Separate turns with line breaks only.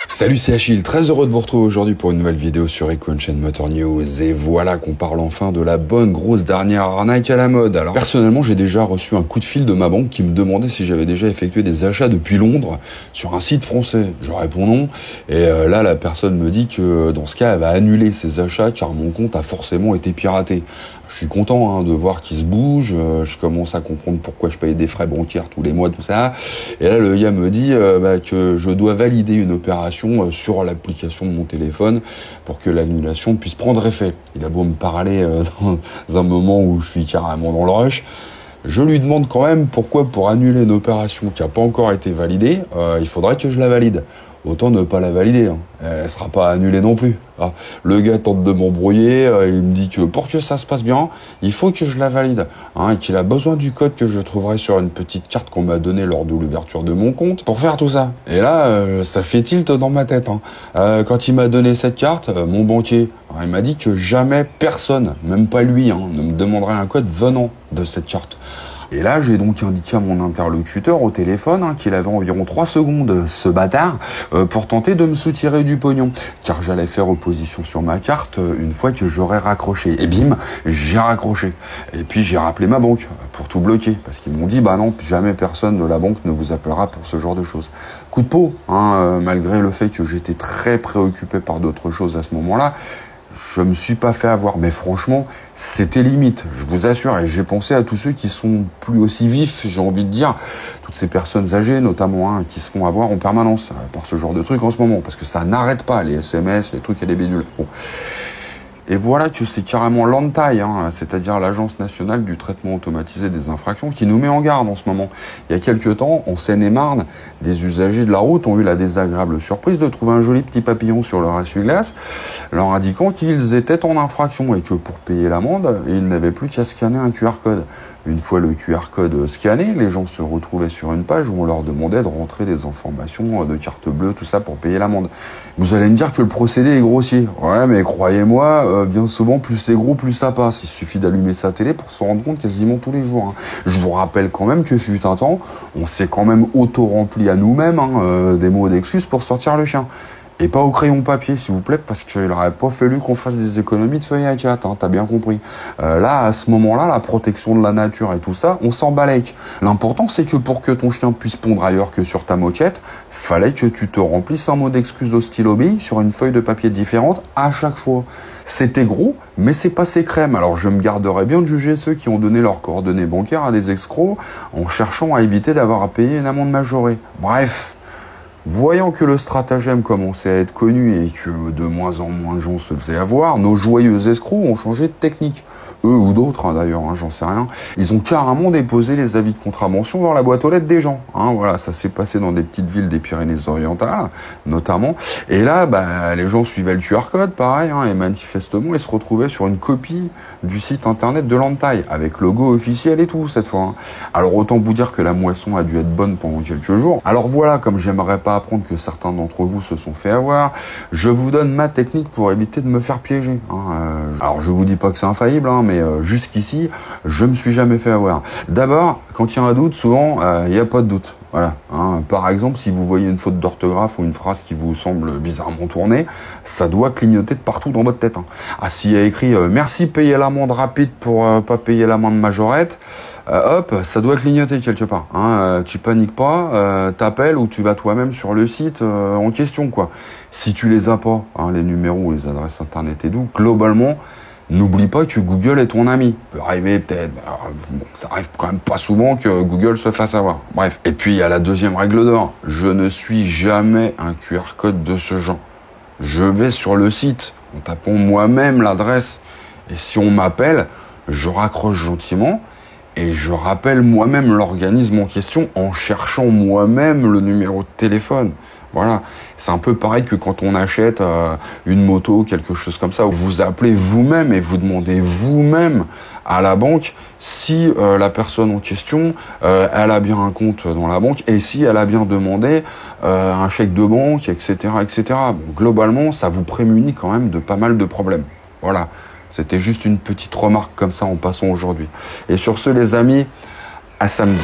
Salut, c'est Achille, très heureux de vous retrouver aujourd'hui pour une nouvelle vidéo sur Equation Motor News. Et voilà qu'on parle enfin de la bonne grosse dernière arnaque à la mode. Alors personnellement, j'ai déjà reçu un coup de fil de ma banque qui me demandait si j'avais déjà effectué des achats depuis Londres sur un site français. Je réponds non. Et là, la personne me dit que dans ce cas, elle va annuler ses achats car mon compte a forcément été piraté. Je suis content de voir qu'il se bouge, je commence à comprendre pourquoi je paye des frais bancaires tous les mois, tout ça. Et là, le gars me dit que je dois valider une opération sur l'application de mon téléphone pour que l'annulation puisse prendre effet. Il a beau me parler dans un moment où je suis carrément dans le rush. Je lui demande quand même pourquoi pour annuler une opération qui n'a pas encore été validée, il faudrait que je la valide. Autant ne pas la valider, elle sera pas annulée non plus. Le gars tente de m'embrouiller, il me dit que pour que ça se passe bien, il faut que je la valide, et qu'il a besoin du code que je trouverai sur une petite carte qu'on m'a donnée lors de l'ouverture de mon compte pour faire tout ça. Et là, ça fait tilt dans ma tête. Quand il m'a donné cette carte, mon banquier, il m'a dit que jamais personne, même pas lui, ne me demanderait un code venant de cette carte. Et là, j'ai donc indiqué à mon interlocuteur au téléphone qu'il avait environ 3 secondes, ce bâtard, pour tenter de me soutirer du pognon. Car j'allais faire opposition sur ma carte une fois que j'aurais raccroché. Et bim, j'ai raccroché. Et puis j'ai rappelé ma banque pour tout bloquer. Parce qu'ils m'ont dit, non, jamais personne de la banque ne vous appellera pour ce genre de choses. Coup de peau, malgré le fait que j'étais très préoccupé par d'autres choses à ce moment-là. Je me suis pas fait avoir, mais franchement, c'était limite, je vous assure, et j'ai pensé à tous ceux qui sont plus aussi vifs, j'ai envie de dire, toutes ces personnes âgées, notamment, qui se font avoir en permanence par ce genre de trucs en ce moment, parce que ça n'arrête pas, les SMS, les trucs et les bidules. Bon. Et voilà que c'est carrément l'ANTAI, c'est-à-dire l'Agence nationale du traitement automatisé des infractions, qui nous met en garde en ce moment. Il y a quelques temps, en Seine-et-Marne, des usagers de la route ont eu la désagréable surprise de trouver un joli petit papillon sur leur essuie-glace, leur indiquant qu'ils étaient en infraction et que pour payer l'amende, ils n'avaient plus qu'à scanner un QR code. Une fois le QR code scanné, les gens se retrouvaient sur une page où on leur demandait de rentrer des informations de carte bleue, tout ça pour payer l'amende. Vous allez me dire que le procédé est grossier. Ouais, mais croyez-moi, bien souvent, plus c'est gros, plus ça passe. Il suffit d'allumer sa télé pour s'en rendre compte quasiment tous les jours. Je vous rappelle quand même que fut un temps, on s'est quand même auto-rempli à nous-mêmes des mots d'excuses pour sortir le chien. Et pas au crayon papier, s'il vous plaît, parce qu'il n'aurait pas fallu qu'on fasse des économies de feuilles à 4, t'as bien compris. Là, à ce moment-là, la protection de la nature et tout ça, on s'en balèque. L'important, c'est que pour que ton chien puisse pondre ailleurs que sur ta moquette, fallait que tu te remplisses un mot d'excuse au stylo bille sur une feuille de papier différente à chaque fois. C'était gros, mais c'est passé crème. Alors je me garderais bien de juger ceux qui ont donné leurs coordonnées bancaires à des escrocs en cherchant à éviter d'avoir à payer une amende majorée. Bref. Voyant que le stratagème commençait à être connu et que de moins en moins de gens se faisaient avoir, nos joyeux escrocs ont changé de technique. Eux ou d'autres d'ailleurs, j'en sais rien. Ils ont carrément déposé les avis de contravention dans la boîte aux lettres des gens. Voilà, ça s'est passé dans des petites villes des Pyrénées-Orientales, notamment. Et là, les gens suivaient le QR code, pareil, et manifestement, ils se retrouvaient sur une copie du site internet de l'ANTAI, avec logo officiel et tout, cette fois. Alors autant vous dire que la moisson a dû être bonne pendant quelques jours. Alors voilà, comme j'aimerais pas apprendre que certains d'entre vous se sont fait avoir, je vous donne ma technique pour éviter de me faire piéger. Alors je vous dis pas que c'est infaillible, mais jusqu'ici, je me suis jamais fait avoir. D'abord, quand il y a un doute, souvent, il n'y a pas de doute. Voilà. Par exemple, si vous voyez une faute d'orthographe ou une phrase qui vous semble bizarrement tournée, ça doit clignoter de partout dans votre tête. S'il y a écrit merci, payer l'amende rapide pour pas payer l'amende majorette, ça doit clignoter quelque part. Tu paniques pas, t'appelles ou tu vas toi-même sur le site en question, quoi. Si tu les as pas, les numéros, les adresses internet et tout, globalement, n'oublie pas que Google est ton ami. Peut arriver peut-être, ça arrive quand même pas souvent que Google se fasse avoir. Bref. Et puis il y a la deuxième règle d'or. Je ne suis jamais un QR code de ce genre. Je vais sur le site en tapant moi-même l'adresse. Et si on m'appelle, je raccroche gentiment et je rappelle moi-même l'organisme en question en cherchant moi-même le numéro de téléphone. Voilà, c'est un peu pareil que quand on achète une moto, quelque chose comme ça, où vous appelez vous-même et vous demandez vous-même à la banque si la personne en question, elle a bien un compte dans la banque et si elle a bien demandé un chèque de banque, etc., etc. Bon, globalement, ça vous prémunit quand même de pas mal de problèmes. Voilà, c'était juste une petite remarque comme ça en passant aujourd'hui. Et sur ce, les amis, à samedi.